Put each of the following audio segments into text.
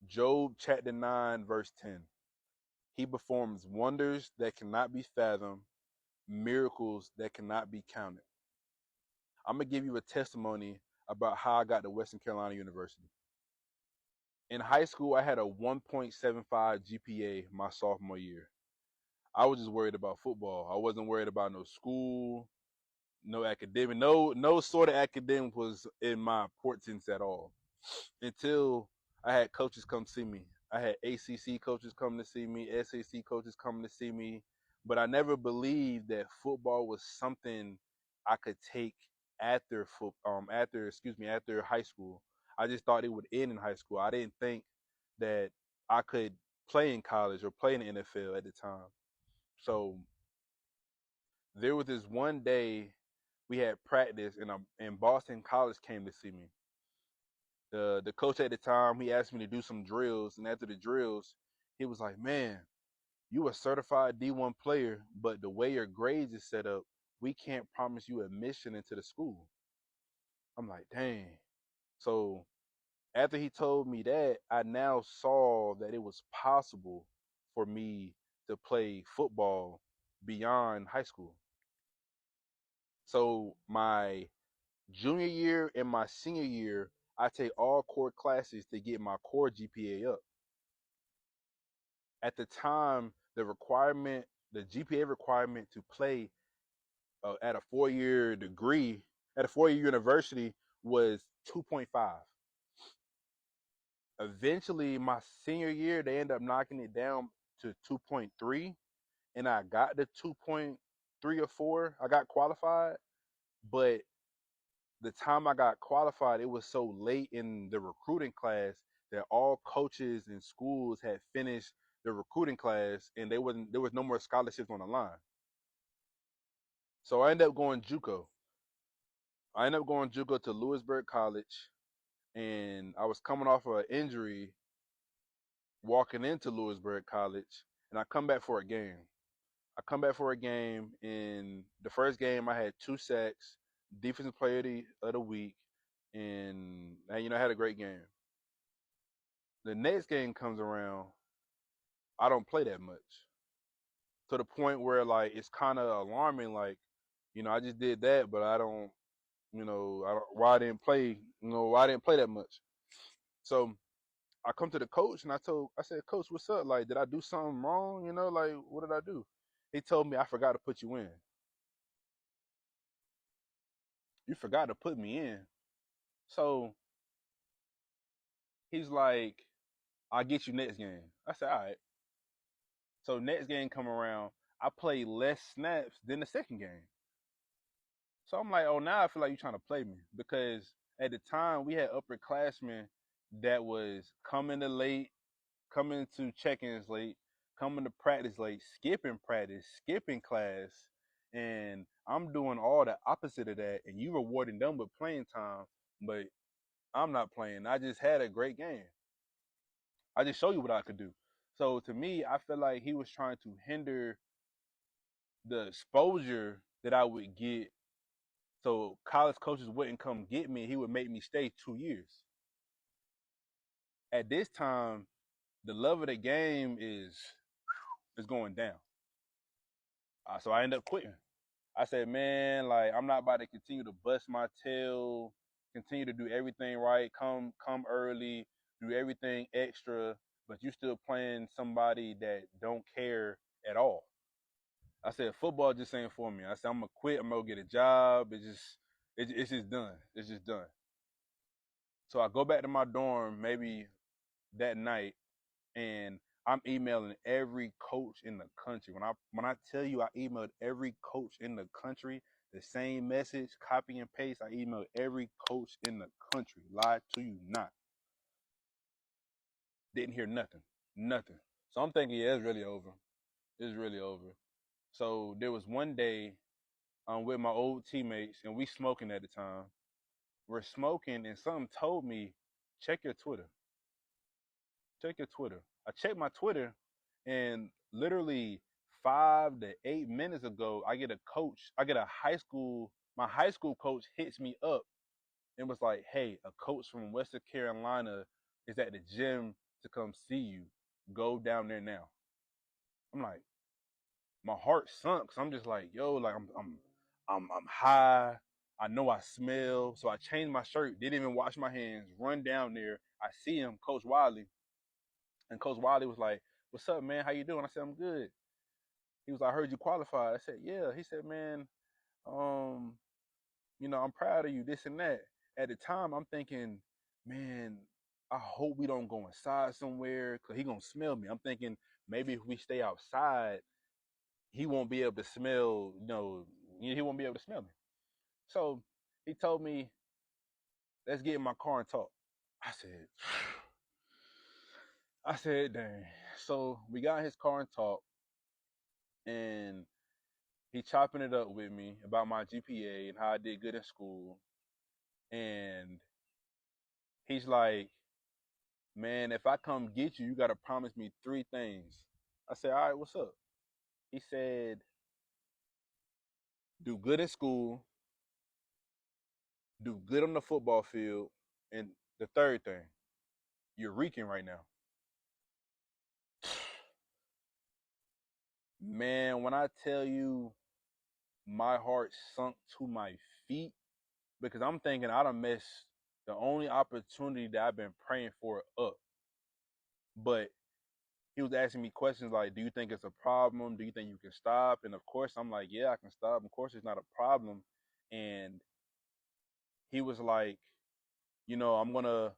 Job chapter 9, verse 10. He performs wonders that cannot be fathomed, miracles that cannot be counted. I'm going to give you a testimony about how I got to Western Carolina University. In high school, I had a 1.75 GPA my sophomore year. I was just worried about football. I wasn't worried about no school, no academic, no sort of academic was in my importance at all until I had coaches come see me. I had ACC coaches come to see me, SAC coaches coming to see me, but I never believed that football was something I could take after high school. I just thought it would end in high school. I didn't think that I could play in college or play in the NFL at the time. So there was this one day we had practice, and Boston College came to see me. The coach at the time, he asked me to do some drills, and after the drills, he was like, "Man, you a certified D1 player, but the way your grades is set up, we can't promise you admission into the school." I'm like, "Dang." So after he told me that, I now saw that it was possible for me to play football beyond high school. So my junior year and my senior year, I take all core classes to get my core GPA up. At the time, the GPA requirement to play at a 4-year degree, at a 4-year university was 2.5. Eventually, my senior year, they ended up knocking it down to 2.3, and I got the 2.3 or 4. I got qualified, but the time I got qualified, it was so late in the recruiting class that all coaches and schools had finished the recruiting class, and there was no more scholarships on the line. So I ended up going JUCO. I ended up going JUCO to Lewisburg College, and I was coming off of an injury walking into Lewisburg College, and I come back for a game. I come back for a game. In the first game, I had 2 sacks, defensive player of the week, and I had a great game. The next game comes around, I don't play that much to the point where like it's kind of alarming. Like, I just did that, but I don't, why I didn't play, why I didn't play that much. So I come to the coach and I said, "Coach, what's up? Like, did I do something wrong? Like, what did I do?" He told me, "I forgot to put you in. You forgot to put me in." So he's like, "I'll get you next game." I said, "All right." So next game come around, I play less snaps than the second game. So I'm like, "Oh, now I feel like you're trying to play me," because at the time we had upperclassmen that was coming to check-ins late, coming to practice late, skipping practice, skipping class, and I'm doing all the opposite of that, and you rewarding them with playing time, but I'm not playing. I just had a great game. I just show you what I could do. So to me, I feel like he was trying to hinder the exposure that I would get. So college coaches wouldn't come get me. He would make me stay 2 years. At this time, the love of the game is going down. So I end up quitting. I said, "Man, like I'm not about to continue to bust my tail, continue to do everything right, come early, do everything extra, but you still playing somebody that don't care at all." I said, "Football just ain't for me." I said, "I'm gonna quit. I'm gonna go get a job. It's just done. It's just done." So I go back to my dorm maybe that night, and I'm emailing every coach in the country. When I tell you I emailed every coach in the country, the same message, copy and paste, I emailed every coach in the country. Lied to you not. Didn't hear nothing. Nothing. So I'm thinking, yeah, it's really over. It's really over. So there was one day I'm with my old teammates and we smoking at the time. We're smoking and something told me, check your Twitter. Check your Twitter. I checked my Twitter, and literally 5 to 8 minutes ago, my high school coach hits me up and was like, "Hey, a coach from Western Carolina is at the gym to come see you. Go down there now. I'm like, my heart sunk. So I'm just like, yo, like I'm high. I know I smell. So I changed my shirt, didn't even wash my hands, run down there. I see him, Coach Wiley. And Coach Wiley was like, what's up, man? How you doing? I said, I'm good. He was like, I heard you qualified. I said, yeah. He said, man, um, I'm proud of you, this and that. At the time, I'm thinking, man, I hope we don't go inside somewhere because he gonna smell me. I'm thinking maybe if we stay outside, he won't be able to smell, he won't be able to smell me. So he told me, let's get in my car and talk. I said, dang. So we got in his car and talked, and he chopping it up with me about my GPA and how I did good in school. And he's like, man, if I come get you, you got to promise me three things. I said, all right, what's up? He said, do good in school, do good on the football field, and the third thing, you're reeking right now. Man, when I tell you my heart sunk to my feet because I'm thinking I done messed the only opportunity that I've been praying for up. But he was asking me questions like, do you think it's a problem? Do you think you can stop? And of course, I'm like, yeah, I can stop. Of course, it's not a problem. And he was like, I'm gonna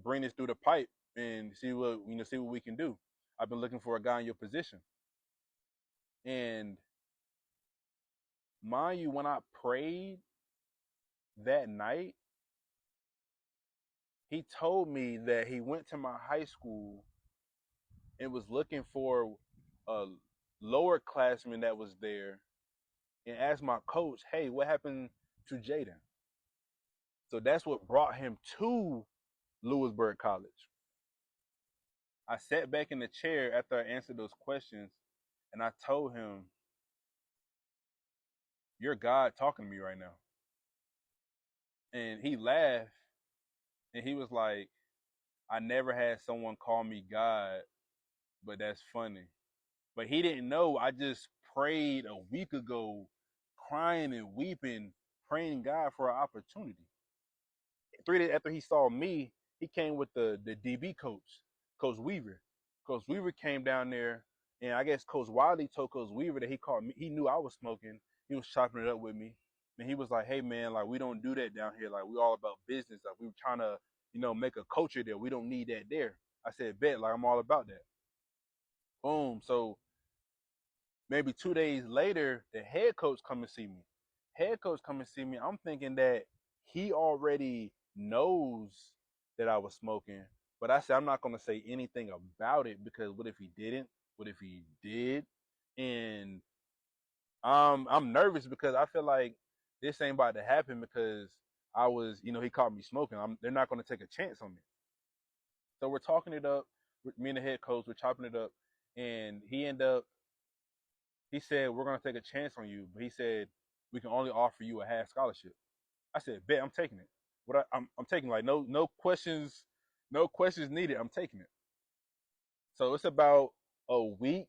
bring this through the pipe and see what we can do. I've been looking for a guy in your position. And mind you, when I prayed that night, he told me that he went to my high school and was looking for a lower classman that was there and asked my coach, hey, what happened to Jaden? So that's what brought him to Lewisburg College. I sat back in the chair after I answered those questions and I told him, you're God talking to me right now. And he laughed and he was like, I never had someone call me God, but that's funny. But he didn't know I just prayed a week ago, crying and weeping, praying God for an opportunity. 3 days after he saw me, he came with the DB coach, Coach Weaver. Coach Weaver came down there, and I guess Coach Wiley told Coach Weaver that he called me. He knew I was smoking. He was chopping it up with me, and he was like, "Hey man, like we don't do that down here. Like we all about business. Like we were trying to, make a culture there. We don't need that there." I said, "Bet, like I'm all about that." Boom. So maybe 2 days later, the head coach come and see me. Head coach come and see me. I'm thinking that he already knows that I was smoking, but I said I'm not gonna say anything about it because what if he didn't? What if he did? And I'm nervous because I feel like this ain't about to happen because I was, he caught me smoking. They're not gonna take a chance on me. So we're talking it up. Me and the head coach, we're chopping it up, and he said, we're going to take a chance on you, but he said, we can only offer you a half scholarship. I said, bet, I'm taking it. I'm taking like no questions, no questions needed. I'm taking it. So it's about a week,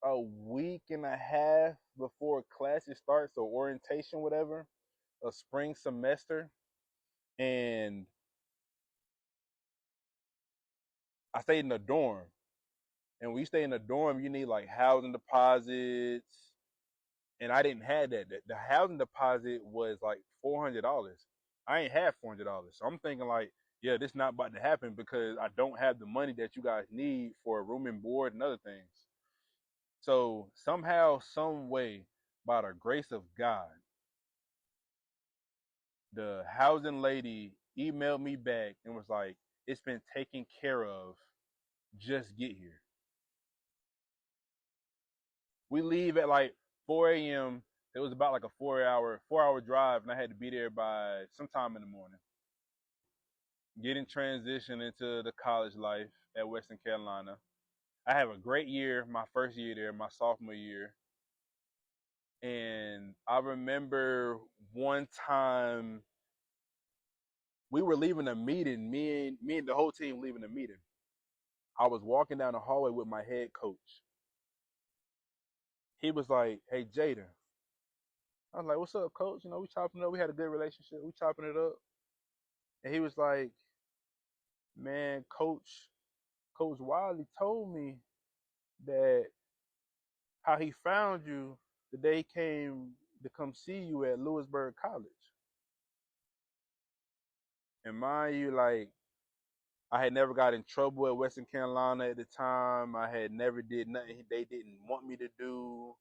a week and a half before classes start, so orientation, whatever, a spring semester. And I stayed in a dorm. And when you stay in a dorm, you need like housing deposits, and I didn't have that. The housing deposit was like $400. I ain't have $400, so I'm thinking like, yeah, this not about to happen because I don't have the money that you guys need for a room and board and other things. So somehow, some way, by the grace of God, the housing lady emailed me back and was like, "It's been taken care of. Just get here." We leave at like 4 a.m. It was about like a 4 hour drive, and I had to be there by sometime in the morning. Getting transitioned into the college life at Western Carolina. I have a great year, my first year there, my sophomore year. And I remember one time We were leaving a meeting, me and the whole team leaving a meeting. I was walking down the hallway with my head coach. He was like, "Hey, Jaden." I was like, "What's up, coach? You know, we chopping it up. We had a good relationship. We chopping it up." And he was like, "Man, Coach Wiley told me that how he found you the day he came to come see you at Lewisburg College." And mind you, like, I had never got in trouble at Western Carolina at the time. I had never did nothing they didn't want me to do.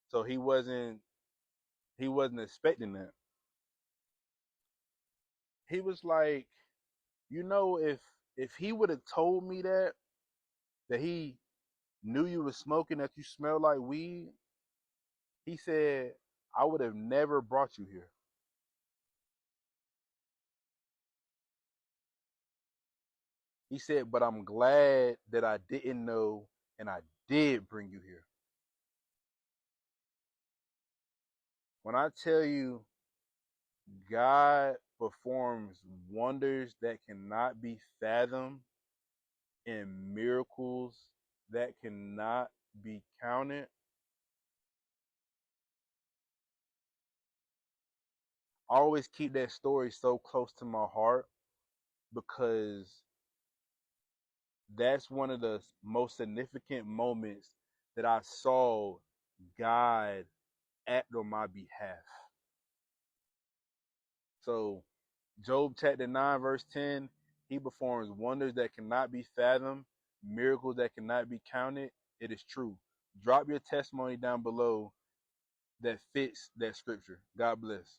So he wasn't expecting that. He was like, if he would have told me that he knew you was smoking, that you smell like weed, he said, I would have never brought you here. He said, but I'm glad that I didn't know and I did bring you here. When I tell you God performs wonders that cannot be fathomed and miracles that cannot be counted, I always keep that story so close to my heart because that's one of the most significant moments that I saw God act on my behalf. So, Job chapter 9, verse 10, he performs wonders that cannot be fathomed, miracles that cannot be counted. It is true. Drop your testimony down below that fits that scripture. God bless.